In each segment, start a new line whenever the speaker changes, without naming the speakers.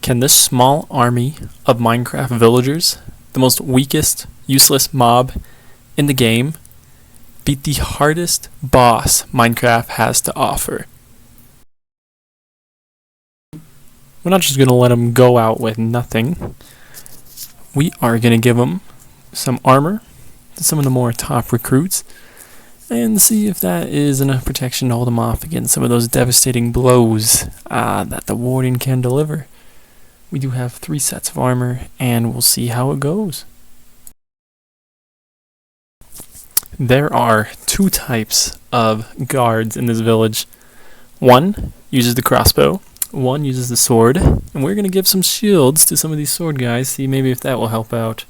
Can this small army of Minecraft villagers, the most weakest, useless mob in the game, beat the hardest boss Minecraft has to offer? We're not just going to let them go out with nothing. We are going to give them some armor to some of the more top recruits and see if that is enough protection to hold them off against some of those devastating blows that the Warden can deliver. We do have 3 sets of armor, and we'll see how it goes. There are 2 types of guards in this village. One uses the crossbow, one uses the sword, and we're going to give some shields to some of these sword guys, see maybe if that will help out.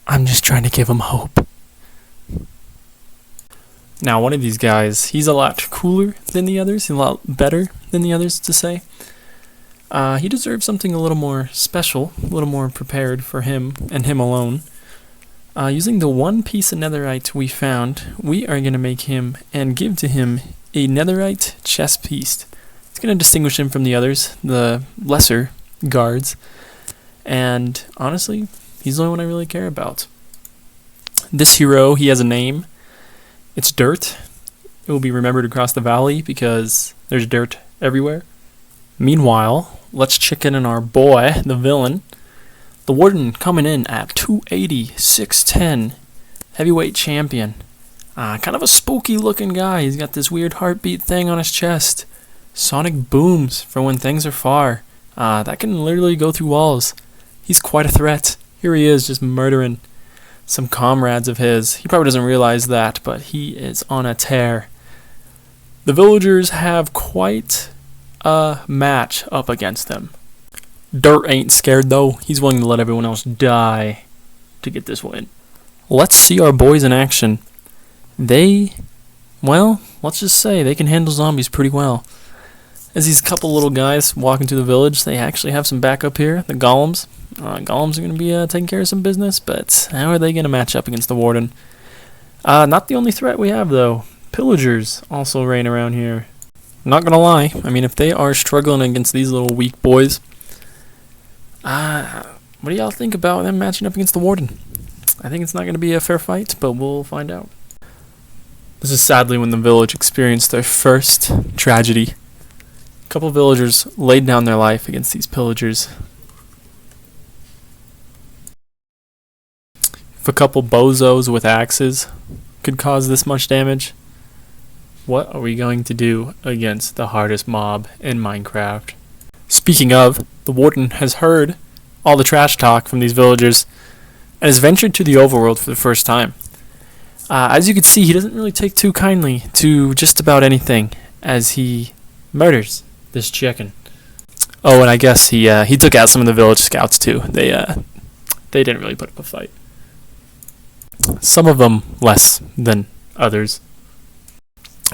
I'm just trying to give them hope. Now, one of these guys, he's a lot cooler than the others, he's a lot better than the others, to say. He deserves something a little more special, a little more prepared for him and him alone. Using the 1 piece of netherite we found, we are going to make him and give to him a netherite chest piece. It's going to distinguish him from the others, the lesser guards. And honestly, he's the only one I really care about. This hero, he has a name. It's Dirt. It will be remembered across the valley because there's dirt everywhere. Meanwhile, let's check in on our boy, the villain. The Warden coming in at 280, 6'10", heavyweight champion. Kind of a spooky looking guy. He's got this weird heartbeat thing on his chest. Sonic booms for when things are far. That can literally go through walls. He's quite a threat. Here he is just murdering some comrades of his. He probably doesn't realize that, but he is on a tear. The villagers have quite a match up against him. Dirt ain't scared though. He's willing to let everyone else die to get this win. Let's see our boys in action. Well, let's just say they can handle zombies pretty well. As these couple little guys walking through the village, they actually have some backup here. The golems. Golems are going to be taking care of some business, but how are they going to match up against the Warden? Not the only threat we have, though. Pillagers also reign around here. Not going to lie. I mean, if they are struggling against these little weak boys, what do y'all think about them matching up against the Warden? I think it's not going to be a fair fight, but we'll find out. This is sadly when the village experienced their first tragedy. A couple villagers laid down their life against these pillagers. If a couple bozos with axes could cause this much damage, what are we going to do against the hardest mob in Minecraft? Speaking of, the Warden has heard all the trash talk from these villagers and has ventured to the overworld for the first time. As you can see, he doesn't really take too kindly to just about anything as he murders this chicken. Oh, and I guess he took out some of the village scouts too. They didn't really put up a fight. Some of them less than others.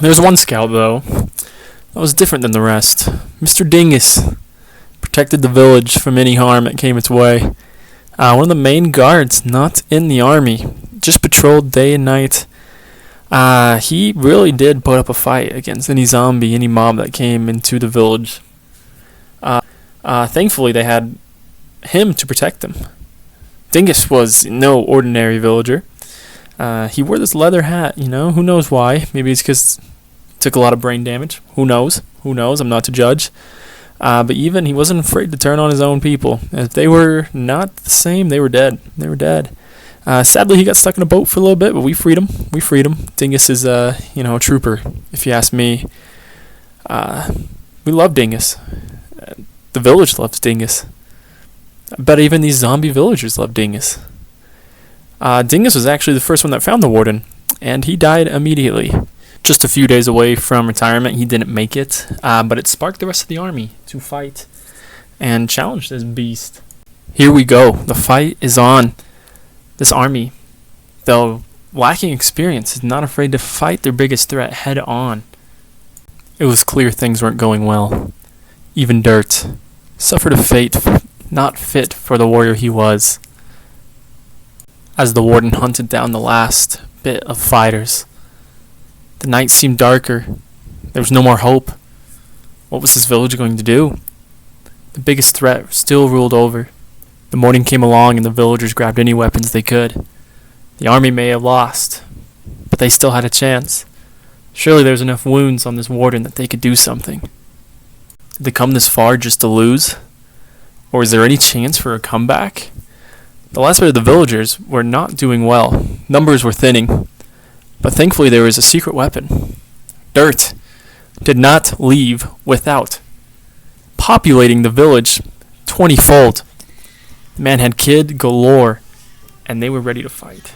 There's one scout though that was different than the rest. Mr. Dingus protected the village from any harm that came its way. One of the main guards, not in the army, just patrolled day and night. He really did put up a fight against any zombie, any mob that came into the village. Thankfully, they had him to protect them. Dingus was no ordinary villager. He wore this leather hat, who knows why. Maybe it's because he took a lot of brain damage. Who knows? I'm not to judge. But even he wasn't afraid to turn on his own people. If they were not the same, they were dead. Sadly, he got stuck in a boat for a little bit, but we freed him. Dingus is, a trooper, if you ask me. We love Dingus. The village loves Dingus. I bet even these zombie villagers love Dingus. Dingus was actually the first one that found the Warden, and he died immediately. Just a few days away from retirement, he didn't make it, but it sparked the rest of the army to fight and challenge this beast. Here we go. The fight is on. This army, though lacking experience, is not afraid to fight their biggest threat head on. It was clear things weren't going well. Even Dirt suffered a fate not fit for the warrior he was. As the Warden hunted down the last bit of fighters, the night seemed darker. There was no more hope. What was his village going to do? The biggest threat still ruled over. The morning came along and the villagers grabbed any weapons they could. The army may have lost, but they still had a chance. Surely there was enough wounds on this warden that they could do something. Did they come this far just to lose? Or is there any chance for a comeback? The last bit of the villagers were not doing well. Numbers were thinning. But thankfully there was a secret weapon. Dirt did not leave without populating the village 20-fold. The man had kid galore, and they were ready to fight.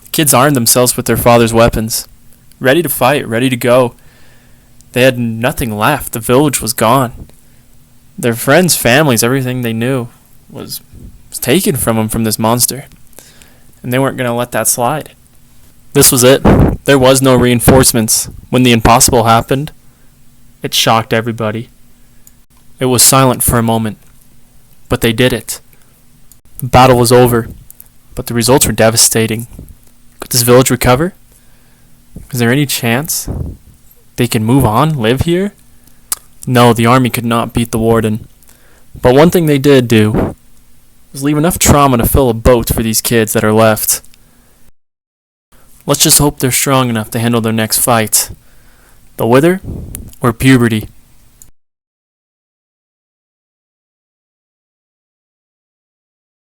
The kids armed themselves with their father's weapons, ready to fight, ready to go. They had nothing left. The village was gone. Their friends, families, everything they knew was taken from them from this monster, and they weren't going to let that slide. This was it. There was no reinforcements. When the impossible happened, it shocked everybody. It was silent for a moment, but they did it. The battle was over, but the results were devastating. Could this village recover? Is there any chance they can move on, live here? No, the army could not beat the warden. But one thing they did do was leave enough trauma to fill a boat for these kids that are left. Let's just hope they're strong enough to handle their next fight. The wither or puberty?